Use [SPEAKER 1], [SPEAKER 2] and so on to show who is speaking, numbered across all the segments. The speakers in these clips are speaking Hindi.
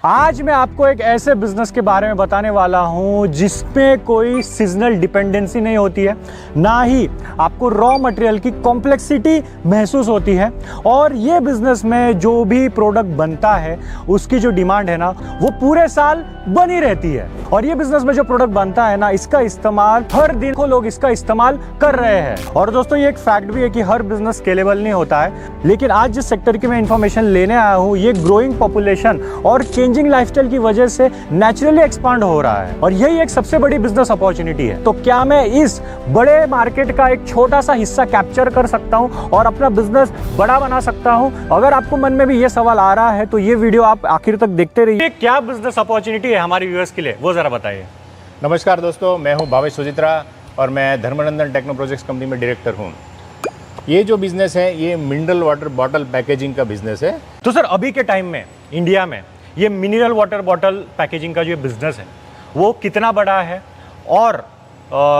[SPEAKER 1] आज मैं आपको एक ऐसे बिजनेस के बारे में बताने वाला हूं जिसमें कोई सीजनल डिपेंडेंसी नहीं होती है, ना ही आपको रॉ मटेरियल की कॉम्प्लेक्सिटी महसूस होती है। और ये बिजनेस में जो भी प्रोडक्ट बनता है उसकी जो डिमांड है ना वो पूरे साल बनी रहती है। और ये बिजनेस में जो प्रोडक्ट बनता है ना इसका इस्तेमाल हर दिन को लोग इसका इस्तेमाल कर रहे हैं। और दोस्तों ये एक फैक्ट भी है कि हर बिजनेस स्केलेबल नहीं होता है, लेकिन आज जिस सेक्टर की मैं इंफॉर्मेशन लेने आया हूँ ये ग्रोइंग पॉपुलेशन और चेंजिंग लाइफस्टाइल की वजह से नेचुरली एक्सपांड हो रहा है और यही एक सबसे बड़ी बिजनेस अपॉर्चुनिटी है। तो क्या मैं इस बड़े मार्केट का एक छोटा सा हिस्सा कैप्चर कर सकता हूं और अपना बिजनेस बड़ा बना सकता हूं? अगर आपको मन में भी ये सवाल आ रहा है तो ये वीडियो आप आखिर तक देखते रहिए। क्या बिजनेस अपॉर्चुनिटी है हमारे व्यूअर्स के लिए, वो जरा बताइए।
[SPEAKER 2] नमस्कार दोस्तों, मैं हूं भावेश सुजित्रा और मैं धर्मनंदन टेक्नो प्रोजेक्ट्स कंपनी में डायरेक्टर हूं। ये जो बिजनेस है ये मिनरल वाटर बॉटल पैकेजिंग का बिजनेस है।
[SPEAKER 1] तो सर अभी के टाइम में इंडिया में ये मिनरल वाटर बॉटल पैकेजिंग का जो बिजनेस है वो कितना बड़ा है और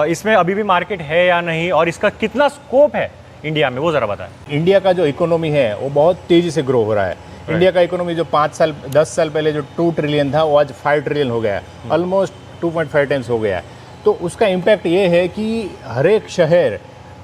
[SPEAKER 1] इसमें अभी भी मार्केट है या नहीं, और इसका कितना स्कोप है इंडिया में, वो जरा बताएं।
[SPEAKER 2] इंडिया का जो इकोनॉमी है वो बहुत तेजी से ग्रो हो रहा है। इंडिया का इकोनॉमी जो 10 साल पहले जो 2 ट्रिलियन था वो आज 5 ट्रिलियन हो गया है, ऑलमोस्ट 2.5 टाइम्स हो गया है। तो उसका इम्पैक्ट ये है कि हर एक शहर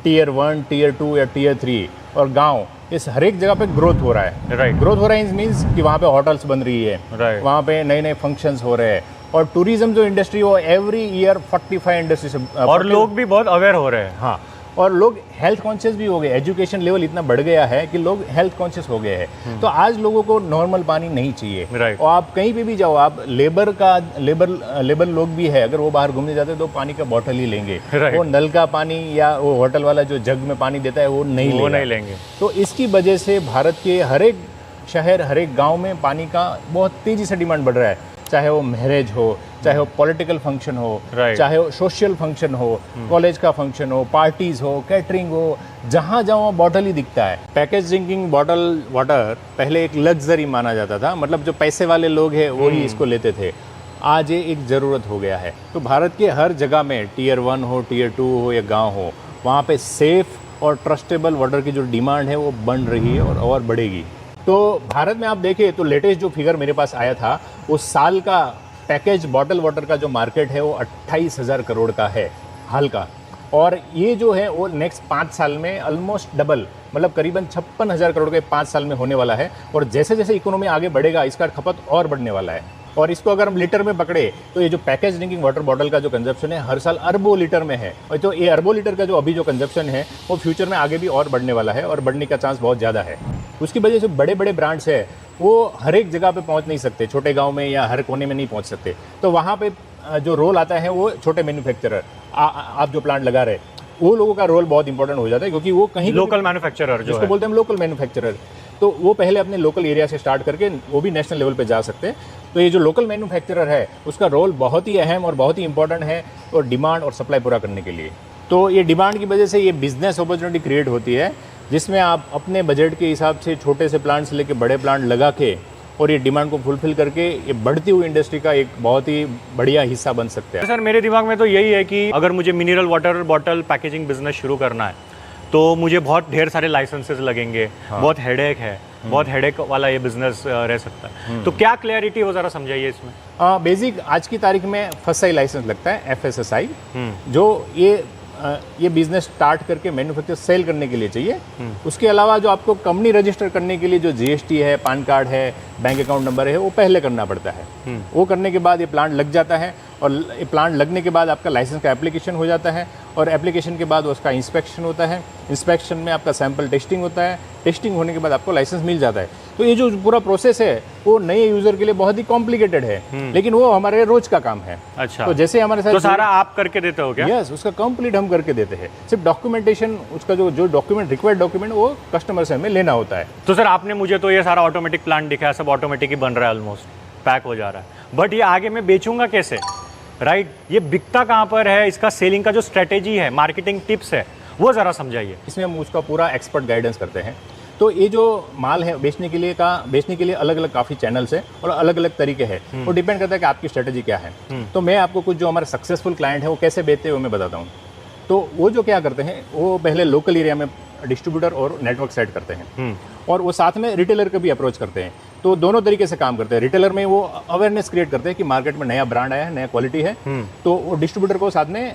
[SPEAKER 2] टियर 1, टियर 2 या टियर 3 और गांव, इस हर एक जगह पे ग्रोथ हो रहा है।
[SPEAKER 1] राइट,
[SPEAKER 2] ग्रोथ हो रहा है मीन्स कि वहाँ पे होटल्स बन रही है,
[SPEAKER 1] राइट,
[SPEAKER 2] वहाँ पे नए नए फंक्शंस हो रहे हैं और टूरिज्म जो इंडस्ट्री वो एवरी ईयर 45 इंडस्ट्री से
[SPEAKER 1] और लोग भी बहुत अवेयर हो रहे हैं।
[SPEAKER 2] हाँ, और लोग हेल्थ कॉन्शियस भी हो गए। एजुकेशन लेवल इतना बढ़ गया है कि लोग हेल्थ कॉन्शियस हो गए हैं। तो आज लोगों को नॉर्मल पानी नहीं चाहिए।
[SPEAKER 1] राइट।
[SPEAKER 2] और आप कहीं पे भी जाओ, आप लेबर लोग भी है, अगर वो बाहर घूमने जाते हैं तो पानी का बॉटल ही लेंगे।
[SPEAKER 1] राइट।
[SPEAKER 2] वो नल का पानी या वो होटल वाला जो जग में पानी देता है वो नहीं
[SPEAKER 1] लेंगे।
[SPEAKER 2] तो इसकी वजह से भारत के हर एक शहर, हर एक गाँव में पानी का बहुत तेजी से डिमांड बढ़ रहा है। चाहे वो मैरिज हो, चाहे वो पॉलिटिकल फंक्शन हो, चाहे वो सोशल फंक्शन हो, कॉलेज का फंक्शन हो, पार्टीज हो, कैटरिंग हो, जहाँ जाओ बॉटल ही दिखता है। पैकेज ड्रिंकिंग बॉटल वाटर पहले एक लग्जरी माना जाता था, मतलब जो पैसे वाले लोग हैं वो ही इसको लेते थे। आज ये एक ज़रूरत हो गया है। तो भारत के हर जगह में टियर 1 हो, टियर 2 हो या गाँव हो, वहाँ पे सेफ और ट्रस्टेबल वाटर की जो डिमांड है वो बढ़ रही है और बढ़ेगी। तो भारत में आप देखें तो लेटेस्ट जो फिगर मेरे पास आया था वो साल का पैकेज बॉटल वाटर का जो मार्केट है वो 28,000 करोड़ का है हाल का। और ये जो है वो नेक्स्ट 5 साल में ऑलमोस्ट डबल, मतलब करीबन 56,000 करोड़ के 5 साल में होने वाला है। और जैसे जैसे इकोनॉमी आगे बढ़ेगा इसका खपत और बढ़ने वाला है। और इसको अगर हम लीटर में पकड़े तो ये जो पैकेज ड्रिंकिंग वाटर बॉटल का जो कंजप्शन है हर साल अरबों लीटर में है। और तो ये अरबों लीटर का जो अभी जो कंजप्शन है वो फ्यूचर में आगे भी और बढ़ने वाला है और बढ़ने का चांस बहुत ज़्यादा है। उसकी वजह से बड़े बड़े ब्रांड्स है वो हर एक जगह पे पहुंच नहीं सकते, छोटे गांव में या हर कोने में नहीं पहुंच सकते। तो वहाँ पे जो रोल आता है वो छोटे मैन्युफैक्चरर, आप जो प्लांट लगा रहे वो लोगों का रोल बहुत इंपॉर्टेंट हो जाता है, क्योंकि वो कहीं
[SPEAKER 1] लोकल मैन्युफैक्चरर जिसको
[SPEAKER 2] बोलते हैं लोकल मैन्युफैक्चरर, तो वो पहले अपने लोकल एरिया से स्टार्ट करके वो भी नेशनल लेवल पे जा सकते हैं। तो ये जो लोकल मैन्युफैक्चरर है उसका रोल बहुत ही अहम और बहुत ही इंपॉर्टेंट है और डिमांड और सप्लाई पूरा करने के लिए। तो ये डिमांड की वजह से ये बिजनेस अपॉर्चुनिटी क्रिएट होती है जिसमें आप अपने बजट के हिसाब से छोटे से प्लांट से लेकर बड़े प्लांट लगा के और ये डिमांड को फुलफिल करके ये बढ़ती हुई इंडस्ट्री का एक बहुत ही बढ़िया हिस्सा बन सकते हैं।
[SPEAKER 1] सर मेरे दिमाग में तो यही है कि अगर मुझे mineral water bottle packaging business शुरू करना है तो मुझे बहुत ढेर सारे लाइसेंसेस लगेंगे। हाँ। बहुत हेडेक है, बहुत हेडेक वाला ये बिजनेस रह सकता है। तो क्या क्लैरिटी हो जरा समझाइए इसमें।
[SPEAKER 2] बेसिक आज की तारीख में FSSAI लाइसेंस लगता है, FSSAI, जो ये बिजनेस स्टार्ट करके मैन्युफैक्चर सेल करने के लिए चाहिए। उसके अलावा जो आपको कंपनी रजिस्टर करने के लिए जो GST है, पान कार्ड है, बैंक अकाउंट नंबर है, वो पहले करना पड़ता है। वो करने के बाद ये प्लांट लग जाता है और ये प्लांट लगने के बाद आपका लाइसेंस का एप्लीकेशन हो जाता है और एप्लीकेशन के बाद उसका इंस्पेक्शन होता है। इंस्पेक्शन में आपका सैंपल टेस्टिंग होता है, टेस्टिंग होने के बाद आपको लाइसेंस मिल जाता है। तो ये जो पूरा प्रोसेस है वो नए यूजर के लिए बहुत ही कॉम्प्लिकेटेड है, लेकिन वो हमारे रोज का काम है।
[SPEAKER 1] अच्छा,
[SPEAKER 2] तो जैसे हमारे साथ
[SPEAKER 1] तो सारा आप करके देते हो क्या?
[SPEAKER 2] यस, उसका कंप्लीट हम करके देते हैं। सिर्फ डॉक्यूमेंटेशन, उसका जो डॉक्यूमेंट रिक्वायर्ड डॉक्यूमेंट वो कस्टमर से हमें लेना होता है।
[SPEAKER 1] तो सर आपने मुझे तो ये सारा ऑटोमेटिक प्लांट दिखाया, सब ऑटोमेटिक ही बन रहा है, ऑलमोस्ट पैक हो जा रहा है, बट ये आगे मैं बेचूंगा कैसे? राइट, ये बिकता कहाँ पर है? इसका सेलिंग का जो स्ट्रेटेजी है, मार्केटिंग टिप्स है, वो जरा समझाइए।
[SPEAKER 2] इसमें हम उसका पूरा एक्सपर्ट गाइडेंस करते हैं। तो ये जो माल है बेचने के लिए अलग अलग काफ़ी चैनल्स है और अलग अलग तरीके हैं। वो डिपेंड करता है कि आपकी स्ट्रेटेजी क्या है। तो मैं आपको कुछ जो हमारे सक्सेसफुल क्लाइंट है वो कैसे बेचते हैं वो मैं बताता हूँ। तो वो जो क्या करते हैं वो पहले लोकल एरिया में डिस्ट्रीब्यूटर और नेटवर्क सेट करते हैं और वो साथ में रिटेलर को भी अप्रोच करते हैं तो दोनों तरीके से काम करते हैं। रिटेलर में वो अवेयरनेस क्रिएट करते हैं कि मार्केट में नया ब्रांड आया है, नया क्वालिटी है, तो वो डिस्ट्रीब्यूटर को साथ में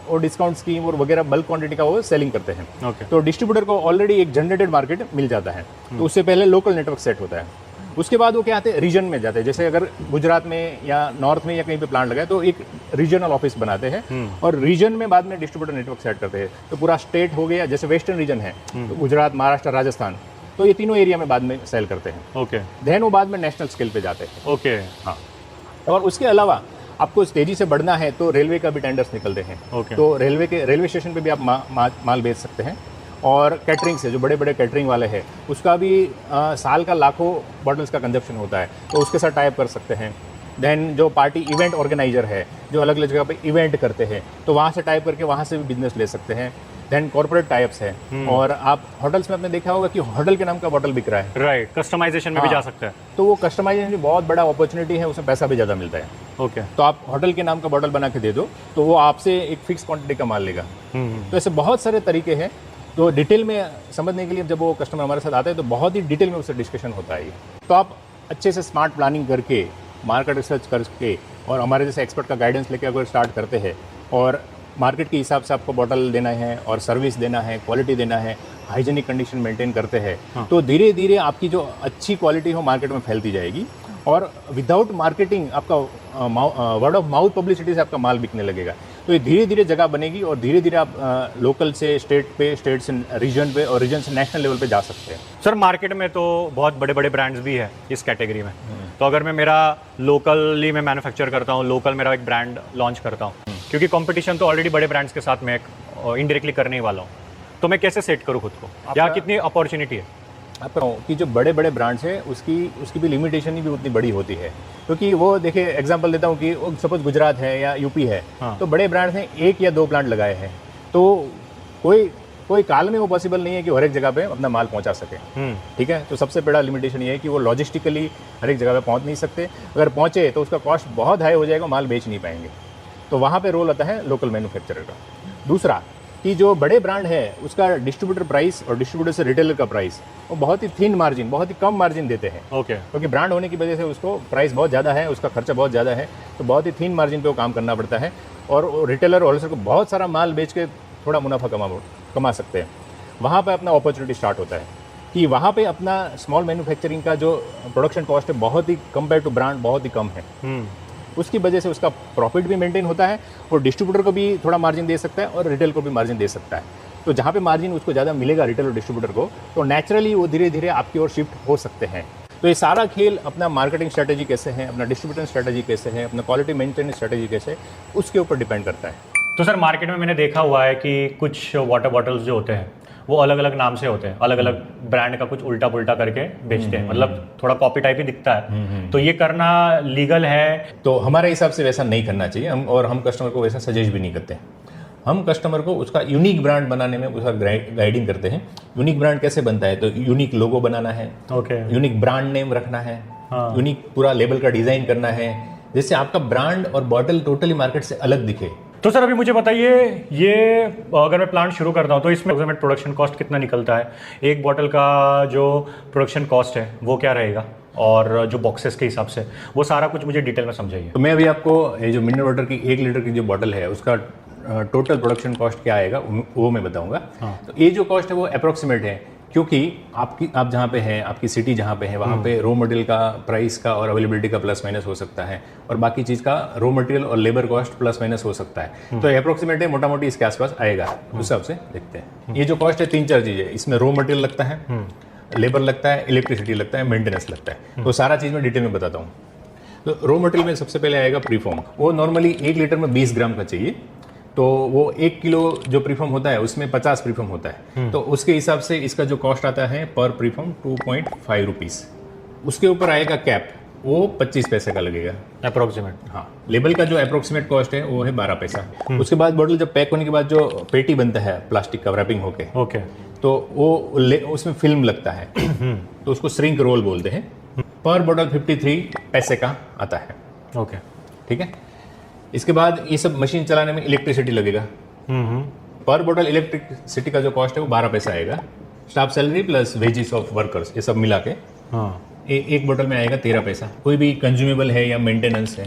[SPEAKER 2] और डिस्काउंट स्कीम और वगैरह बल्क क्वांटिटी का वो सेलिंग करते हैं। तो डिस्ट्रीब्यूटर को ऑलरेडी एक जनरेटेड मार्केट मिल जाता है, तो उससे पहले लोकल नेटवर्क सेट होता है। उसके बाद वो क्या आते हैं, रीजन में जाते हैं। जैसे अगर गुजरात में या नॉर्थ में या कहीं पे प्लांट लगाए तो एक रीजनल ऑफिस बनाते हैं और रीजन में बाद में डिस्ट्रीब्यूटर नेटवर्क सेट करते हैं। तो पूरा स्टेट हो गया, जैसे वेस्टर्न रीजन है तो गुजरात, महाराष्ट्र, राजस्थान, तो ये तीनों एरिया में बाद में सेल करते हैं।
[SPEAKER 1] ओके,
[SPEAKER 2] देन वो बाद में नेशनल स्केल पे जाते हैं।
[SPEAKER 1] ओके,
[SPEAKER 2] हाँ। और उसके अलावा आपको तेजी से बढ़ना है तो रेलवे का भी टेंडर्स निकलते हैं। तो रेलवे स्टेशन पे भी आप माल बेच सकते हैं। और कैटरिंग से, जो बड़े बड़े कैटरिंग वाले हैं, उसका भी साल का लाखों बॉटल्स का कंजप्शन होता है, तो उसके साथ टाइप कर सकते हैं। देन जो पार्टी इवेंट ऑर्गेनाइजर है, जो अलग अलग जगह पे इवेंट करते हैं, तो वहाँ से टाइप करके वहाँ से भी बिजनेस ले सकते हैं। देन कॉर्पोरेट टाइप्स है। और आप होटल्स में आपने देखा होगा कि होटल के नाम का बॉटल बिक रहा है।
[SPEAKER 1] राइट, कस्टमाइजेशन में भी जा सकते हैं।
[SPEAKER 2] तो वो कस्टमाइजेशन की बहुत बड़ा अपॉर्चुनिटी है, उसमें पैसा भी ज़्यादा मिलता है।
[SPEAKER 1] ओके,
[SPEAKER 2] तो आप होटल के नाम का बॉटल बना के दे दो तो वो आपसे एक फिक्स क्वांटिटी का माल लेगा। तो ऐसे बहुत सारे तरीके हैं। तो डिटेल में समझने के लिए जब वो कस्टमर हमारे साथ आता है तो बहुत ही डिटेल में उससे डिस्कशन होता है। तो आप अच्छे से स्मार्ट प्लानिंग करके, मार्केट रिसर्च करके और हमारे जैसे एक्सपर्ट का गाइडेंस लेके अगर स्टार्ट करते हैं और मार्केट के हिसाब से आपको बॉटल देना है और सर्विस देना है, क्वालिटी देना है, हाइजीनिक कंडीशन मेंटेन करते हैं, तो धीरे धीरे आपकी जो अच्छी क्वालिटी हो मार्केट में फैलती जाएगी। और विदाउट मार्केटिंग आपका वर्ड ऑफ माउथ पब्लिसिटी से आपका माल बिकने लगेगा। तो ये धीरे धीरे जगह बनेगी और धीरे धीरे आप लोकल से स्टेट पे, स्टेट से रीजन पे और रीजन से नेशनल लेवल पे जा सकते हैं।
[SPEAKER 1] सर मार्केट में तो बहुत बड़े बड़े ब्रांड्स भी है इस कैटेगरी में। तो अगर मैं मेरा लोकली में मैन्युफैक्चर करता हूँ, लोकल मेरा एक ब्रांड लॉन्च करता हूँ, क्योंकि कंपटीशन तो ऑलरेडी बड़े ब्रांड्स के साथ मैं इनडायरेक्टली करने ही वाला हूँ, तो मैं कैसे सेट करूँ खुद को? या कितनी अपॉर्चुनिटी है
[SPEAKER 2] आपका कि जो बड़े बड़े ब्रांड्स हैं उसकी भी लिमिटेशन ही भी उतनी बड़ी होती है। क्योंकि वो देखिए, एग्जांपल देता हूँ कि सपोज गुजरात है या यूपी है, तो बड़े ब्रांड्स ने 1 या 2 प्लांट लगाए हैं, तो कोई काल में वो पॉसिबल नहीं है कि हर एक जगह पे अपना माल पहुंचा सके। ठीक है, तो सबसे बड़ा लिमिटेशन ये है कि वो लॉजिस्टिकली हर एक जगह पे पहुंच नहीं सकते। अगर पहुंचे तो उसका कॉस्ट बहुत हाई हो जाएगा, माल बेच नहीं पाएंगे। तो वहाँ पे रोल आता है लोकल मैन्युफैक्चरर का। दूसरा कि जो बड़े ब्रांड है उसका डिस्ट्रीब्यूटर प्राइस और डिस्ट्रीब्यूटर से रिटेलर का प्राइस वो बहुत ही थिन मार्जिन, बहुत ही कम मार्जिन देते हैं।
[SPEAKER 1] ओके,
[SPEAKER 2] क्योंकि ब्रांड होने की वजह से उसको प्राइस बहुत ज़्यादा है, उसका खर्चा बहुत ज़्यादा है, तो बहुत ही थिन मार्जिन पे वो काम करना पड़ता है। और रिटेलर और होलसेलर को बहुत सारा माल बेच के थोड़ा मुनाफा कमा सकते हैं। वहाँ पर अपना अपॉर्चुनिटी स्टार्ट होता है कि वहाँ पे अपना स्मॉल मैन्युफैक्चरिंग का जो प्रोडक्शन कॉस्ट है बहुत ही कंपेयर टू ब्रांड बहुत ही कम है। उसकी वजह से उसका प्रॉफिट भी मेंटेन होता है और डिस्ट्रीब्यूटर को भी थोड़ा मार्जिन दे सकता है और रिटेल को भी मार्जिन दे सकता है। तो जहाँ पे मार्जिन उसको ज़्यादा मिलेगा रिटेल और डिस्ट्रीब्यूटर को, तो नेचुरली वो धीरे धीरे आपकी ओर शिफ्ट हो सकते हैं। तो ये सारा खेल अपना मार्केटिंग स्ट्रेटेजी कैसे है, अपना डिस्ट्रीब्यूटर स्ट्रेटेजी कैसे है, अपना क्वालिटी मेंटेनेंस स्ट्रेटेजी कैसे है, उसके ऊपर डिपेंड करता है।
[SPEAKER 1] तो सर मार्केट में मैंने देखा हुआ है कि कुछ वाटर बॉटल्स जो होते हैं वो अलग अलग नाम से होते हैं, अलग अलग ब्रांड का कुछ उल्टा पुल्टा करके बेचते हैं, मतलब थोड़ा कॉपी टाइप ही दिखता है। तो ये करना लीगल है?
[SPEAKER 2] तो हमारे हिसाब से वैसा नहीं करना चाहिए। हम कस्टमर को वैसा सजेस्ट भी नहीं करते। हम कस्टमर को उसका यूनिक ब्रांड बनाने में उसका गाइडिंग करते हैं। यूनिक ब्रांड कैसे बनता है, तो यूनिक लोगो बनाना है, यूनिक ब्रांड नेम रखना है, यूनिक पूरा लेबल का डिजाइन करना है, जिससे आपका ब्रांड और बॉटल टोटली मार्केट से अलग दिखे।
[SPEAKER 1] तो सर अभी मुझे बताइए, ये अगर मैं प्लांट शुरू करता हूँ तो इसमें प्रोडक्शन कॉस्ट कितना निकलता है? एक बॉटल का जो प्रोडक्शन कॉस्ट है वो क्या रहेगा, और जो बॉक्सेस के हिसाब से, वो सारा कुछ मुझे डिटेल में समझाइए।
[SPEAKER 2] तो मैं अभी आपको ये जो मिनरल वाटर की 1 लीटर की जो बॉटल है उसका टोटल प्रोडक्शन कॉस्ट क्या आएगा वो मैं बताऊंगा। तो ये जो कॉस्ट है वो अप्रोक्सीमेट है, क्योंकि आप जहाँ पे हैं, आपकी सिटी जहाँ पे है, वहाँ पे रॉ मटेरियल का प्राइस का और अवेलेबिलिटी का प्लस माइनस हो सकता है, और बाकी चीज़ का रॉ मटेरियल और लेबर कॉस्ट प्लस माइनस हो सकता है। तो अप्रोक्सीमेट है, मोटा मोटी इसके आसपास आएगा। उस हिसाब से देखते हैं। ये जो कॉस्ट है 3-4 चीज़ें, इसमें रॉ मटेरियल लगता है, लेबर लगता है, इलेक्ट्रिसिटी लगता है, मेंटेनेंस लगता है। तो सारा चीज़ मैं डिटेल में बताता हूँ। तो रॉ मटेरियल में सबसे पहले आएगा प्रीफॉर्म। वो नॉर्मली 1 लीटर में 20 ग्राम का चाहिए। तो वो 1 किलो जो प्रीफॉर्म होता है उसमें 50 प्रीफॉर्म होता है। तो उसके हिसाब से इसका जो कॉस्ट आता है पर प्रीफॉर्म 2.5 रुपीज़। उसके ऊपर आएगा कैप, वो 25 पैसे का लगेगा
[SPEAKER 1] अप्रोक्सीमेट।
[SPEAKER 2] हाँ, लेबल का जो अप्रोक्सीमेट कॉस्ट है वो है 12 पैसा। उसके बाद बॉटल जब पैक होने के बाद जो पेटी बनता है प्लास्टिक का रैपिंग होके,
[SPEAKER 1] ओके,
[SPEAKER 2] तो वो उसमें फिल्म लगता है, तो उसको श्रिंक रोल बोलते हैं। पर बॉटल 53 पैसे का आता है।
[SPEAKER 1] ओके,
[SPEAKER 2] ठीक है। इसके बाद ये सब मशीन चलाने में इलेक्ट्रिसिटी लगेगा। पर बॉटल इलेक्ट्रिसिटी का जो कॉस्ट है वो 12 पैसा आएगा। Staff salary plus wages of workers, ये सब मिला के एक बोतल में आएगा 13 पैसा। कोई भी कंज्यूमेबल है या मेंटेनेंस है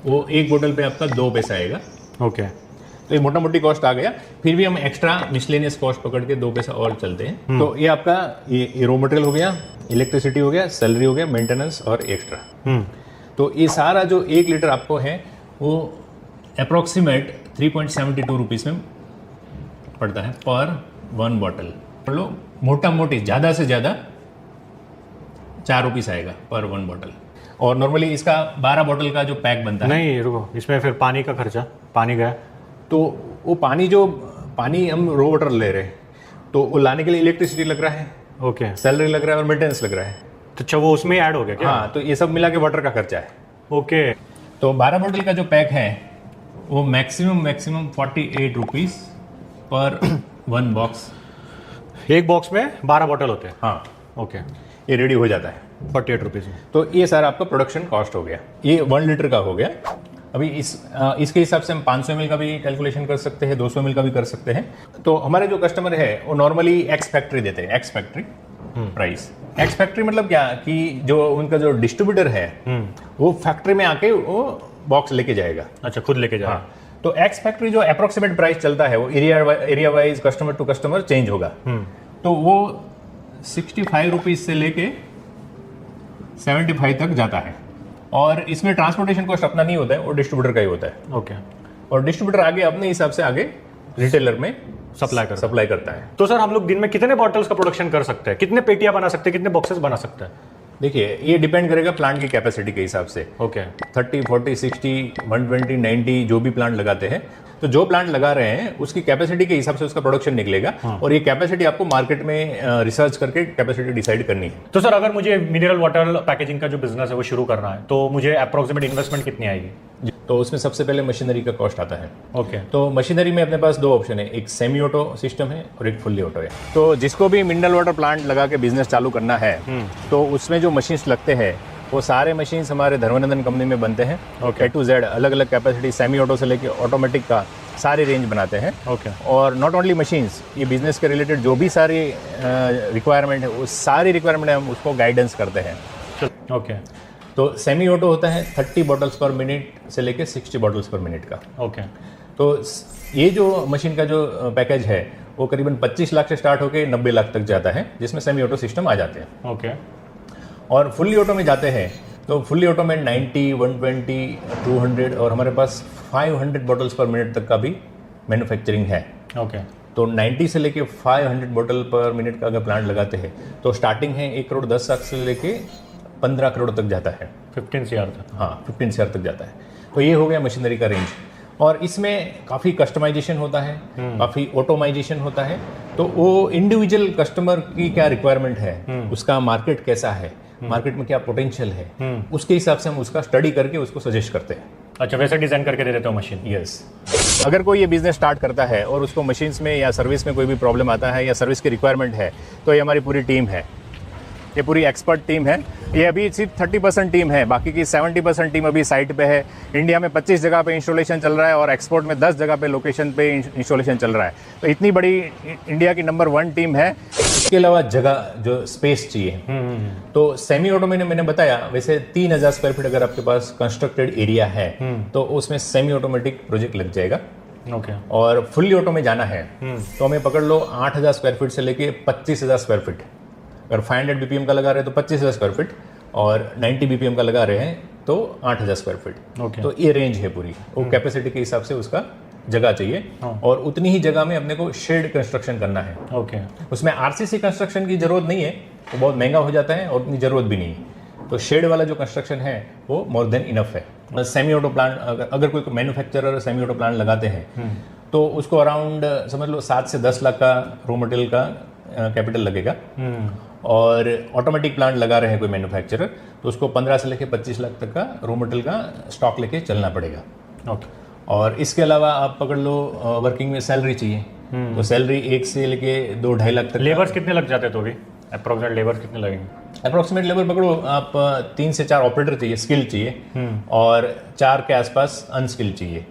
[SPEAKER 2] वो एक बोतल पे आपका 2 पैसा आएगा।
[SPEAKER 1] ओके,
[SPEAKER 2] तो ये मोटा मोटी कॉस्ट आ गया। फिर भी हम एक्स्ट्रा मिसलेनियस कॉस्ट पकड़ के 2 पैसा और चलते हैं। तो ये आपका ये रॉ मटेरियल हो गया, इलेक्ट्रिसिटी हो गया, सैलरी हो गया, मेंटेनेंस और एक्स्ट्रा। तो ये सारा जो 1 लीटर आपको है वो अप्रोक्सीमेट 3.72 रुपीज़ में पड़ता है पर 1 बॉटल। लो मोटा मोटी ज़्यादा से ज़्यादा 4 रुपीज़ आएगा पर 1 बॉटल। और नॉर्मली इसका 12 बॉटल का जो पैक बनता है।
[SPEAKER 1] नहीं रुको, इसमें फिर पानी का खर्चा, पानी गया
[SPEAKER 2] तो वो पानी हम रॉ वाटर ले रहे हैं तो वो लाने के लिए इलेक्ट्रिसिटी लग रहा है,
[SPEAKER 1] ओके,
[SPEAKER 2] सैलरी लग रहा है और मेंटेनेंस लग रहा है।
[SPEAKER 1] तो अच्छा वो उसमें ऐड हो गया क्या?
[SPEAKER 2] हाँ, तो ये सब मिला के वाटर का खर्चा है।
[SPEAKER 1] ओके,
[SPEAKER 2] तो 12 बॉटल का जो पैक है वो मैक्सिमम 48 रुपीज़ पर 1 बॉक्स।
[SPEAKER 1] एक बॉक्स में 12 बॉटल होते हैं।
[SPEAKER 2] हाँ,
[SPEAKER 1] ओके,
[SPEAKER 2] ये रेडी हो जाता है
[SPEAKER 1] 48 रुपीज़ में।
[SPEAKER 2] तो ये सारा आपका प्रोडक्शन कॉस्ट हो गया। ये 1 लीटर का हो गया। अभी इसके हिसाब से हम 500 ml का भी कैलकुलेशन कर सकते हैं, 200 ml का भी कर सकते हैं। तो हमारे जो कस्टमर है वो नॉर्मली एक्स फैक्ट्री देते हैं, ex factory price. Ex factory मतलब क्या कि जो उनका जो डिस्ट्रीब्यूटर है वो फैक्ट्री में आके वो बॉक्स लेके जाएगा।
[SPEAKER 1] अच्छा, खुद लेके जाएगा।
[SPEAKER 2] हाँ, तो एक्स फैक्ट्री जो अप्रोक्सीमेट प्राइस चलता है वो area wise customer to customer change होगा। तो वो 65 रुपीज़ से लेके 75 तक जाता है। और इसमें ट्रांसपोर्टेशन कॉस्ट अपना नहीं होता है, वो डिस्ट्रीब्यूटर का ही होता है।
[SPEAKER 1] ओके,
[SPEAKER 2] और डिस्ट्रीब्यूटर आगे अपने हिसाब से आगे रिटेलर में सप्लाई करता है।
[SPEAKER 1] तो सर हम लोग दिन में कितने बॉटल्स का प्रोडक्शन कर सकते हैं? कितने पेटियां बना सकते हैं? कितने बॉक्सेस बना सकते हैं?
[SPEAKER 2] देखिए, ये डिपेंड करेगा प्लांट की कैपेसिटी के हिसाब से।
[SPEAKER 1] ओके,
[SPEAKER 2] 30, 40, 60, 120, 90 जो भी प्लांट लगाते हैं, तो जो प्लांट लगा रहे हैं उसकी कैपेसिटी के हिसाब से उसका प्रोडक्शन निकलेगा। और ये कैपेसिटी आपको मार्केट में रिसर्च करके कैपेसिटी डिसाइड करनी है।
[SPEAKER 1] तो सर अगर मुझे मिनरल वाटर पैकेजिंग का जो बिजनेस है वो शुरू करना है तो मुझे अप्रोक्सीमेट इन्वेस्टमेंट कितनी आएगी?
[SPEAKER 2] तो उसमें सबसे पहले मशीनरी का कॉस्ट आता है।
[SPEAKER 1] ओके,
[SPEAKER 2] तो मशीनरी में अपने पास 2 ऑप्शन है, एक सेमी ऑटो सिस्टम है और एक फुल्ली ऑटो है। तो जिसको भी मिनरल वाटर प्लांट लगा के बिजनेस चालू करना है तो उसमें जो मशीन्स लगते हैं वो सारे मशीन्स हमारे धर्मानंदन कंपनी में बनते हैं। A to Z अलग अलग कैपेसिटी, सेमी ऑटो से लेके ऑटोमेटिक का सारी रेंज बनाते हैं।
[SPEAKER 1] ओके,
[SPEAKER 2] और नॉट ओनली मशीन्स, ये बिजनेस के रिलेटेड जो भी सारी रिक्वायरमेंट है उस सारी रिक्वायरमेंट हम उसको गाइडेंस करते हैं।
[SPEAKER 1] ओके,
[SPEAKER 2] तो सेमी ऑटो होता है 30 बॉटल्स पर मिनट से लेके 60 बॉटल्स पर मिनट का।
[SPEAKER 1] ओके,
[SPEAKER 2] तो ये जो मशीन का जो पैकेज है वो करीबन 25 लाख से स्टार्ट होकर 90 लाख तक जाता है, जिसमें सेमी ऑटो सिस्टम आ जाते हैं।
[SPEAKER 1] ओके,
[SPEAKER 2] और फुल्ली ऑटो में जाते हैं तो फुल्ली ऑटो में 90, 120, 200 और हमारे पास 500 बॉटल्स पर मिनट तक का भी मैन्युफैक्चरिंग है।
[SPEAKER 1] ओके,
[SPEAKER 2] तो 90 से लेके 500 बॉटल पर मिनट का अगर प्लांट लगाते हैं तो स्टार्टिंग है 1 करोड़ 10 लाख से लेके 15 करोड़ तक जाता है।
[SPEAKER 1] 15 CR तक?
[SPEAKER 2] हाँ, 15 CR तक जाता है। तो ये हो गया मशीनरी का रेंज। और इसमें काफ़ी कस्टमाइजेशन होता है, काफ़ी ऑटोमाइजेशन होता है। तो वो इंडिविजुअल कस्टमर की क्या रिक्वायरमेंट है, उसका मार्केट कैसा है, मार्केट में क्या पोटेंशियल है, उसके हिसाब से हम उसका स्टडी करके उसको सजेस्ट करते हैं।
[SPEAKER 1] अच्छा, वैसे डिजाइन करके दे देते हो मशीन?
[SPEAKER 2] यस। अगर कोई ये बिजनेस स्टार्ट करता है और उसको मशीन्स में या सर्विस में कोई भी प्रॉब्लम आता है या सर्विस की रिक्वायरमेंट है तो ये हमारी पूरी टीम है, ये पूरी एक्सपर्ट टीम है। ये अभी सिर्फ 30% टीम है, बाकी की 70% टीम अभी साइट पे है। इंडिया में 25 जगह पे इंस्टॉलेशन चल रहा है और एक्सपोर्ट में 10 जगह पे लोकेशन पे इंस्टॉलेशन चल रहा है। तो इतनी बड़ी इंडिया की नंबर 1 टीम है। इसके अलावा जगह जो स्पेस चाहिए, तो सेमी ऑटो में मैंने बताया वैसे 3000 स्क्वायर फीट अगर आपके पास कंस्ट्रक्टेड एरिया है तो उसमें सेमी ऑटोमेटिक प्रोजेक्ट लग जाएगा।
[SPEAKER 1] ओके,
[SPEAKER 2] और फुल्ली ऑटो में जाना है तो हमें पकड़ लो 8000 स्क्वायर फीट से लेके 25000 स्क्वायर फीट। अगर 500 BPM का लगा रहे हैं तो 25000 स्क्वायर फीट और 90 BPM का लगा रहे हैं तो 8000 स्क्वायर फीट।
[SPEAKER 1] ओके,
[SPEAKER 2] तो ये रेंज है पूरी। वो कैपेसिटी के हिसाब से उसका जगह चाहिए और उतनी ही जगह में अपने को शेड कंस्ट्रक्शन करना है।
[SPEAKER 1] ओके,
[SPEAKER 2] उसमें RCC कंस्ट्रक्शन की जरूरत नहीं है, वो बहुत महंगा हो जाता है और उतनी जरूरत भी नहीं है। तो शेड वाला जो कंस्ट्रक्शन है वो मोर देन इनफ है। सेमी ऑटो प्लांट अगर कोई मैन्युफैक्चरर सेमी ऑटो प्लांट लगाते हैं तो उसको अराउंड समझ लो 7 से 10 लाख का रॉ मटेरियल का कैपिटल लगेगा। और ऑटोमेटिक प्लांट लगा रहे हैं कोई मैन्युफैक्चरर तो उसको 15 से लेके 25 लाख तक का रॉ मटेरियल का स्टॉक लेके चलना पड़ेगा।
[SPEAKER 1] ओके,
[SPEAKER 2] और इसके अलावा आप पकड़ लो वर्किंग में सैलरी चाहिए तो सैलरी 1 से लेके 2-2.5 लाख तक।
[SPEAKER 1] लेबर्स कितने लग जाते हैं तो भी अप्रोक्सीमेट लेबर्स कितने लगेंगे?
[SPEAKER 2] अप्रोक्सीमेट लेबर पकड़ो आप 3 से 4 ऑपरेटर चाहिए, स्किल चाहिए और 4 के आसपास अनस्किल चाहिए।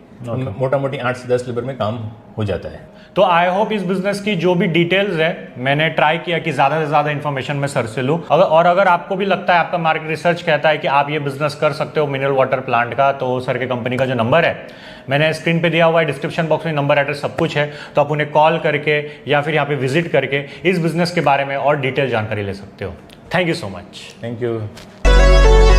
[SPEAKER 2] मोटा मोटी 8 से 10 लेबर में काम हो जाता है।
[SPEAKER 1] तो आई होप इस बिजनेस की जो भी डिटेल्स है मैंने ट्राई किया कि ज़्यादा से ज़्यादा इन्फॉर्मेशन मैं सर से लूँ। और अगर आपको भी लगता है, आपका मार्केट रिसर्च कहता है कि आप ये बिजनेस कर सकते हो मिनरल वाटर प्लांट का, तो सर के कंपनी का जो नंबर है मैंने स्क्रीन पे दिया हुआ है, डिस्क्रिप्शन बॉक्स में नंबर एड्रेस सब कुछ है, तो आप उन्हें कॉल करके या फिर यहाँ पे विजिट करके इस बिजनेस के बारे में और डिटेल जानकारी ले सकते हो। Thank you so much.
[SPEAKER 2] Thank you.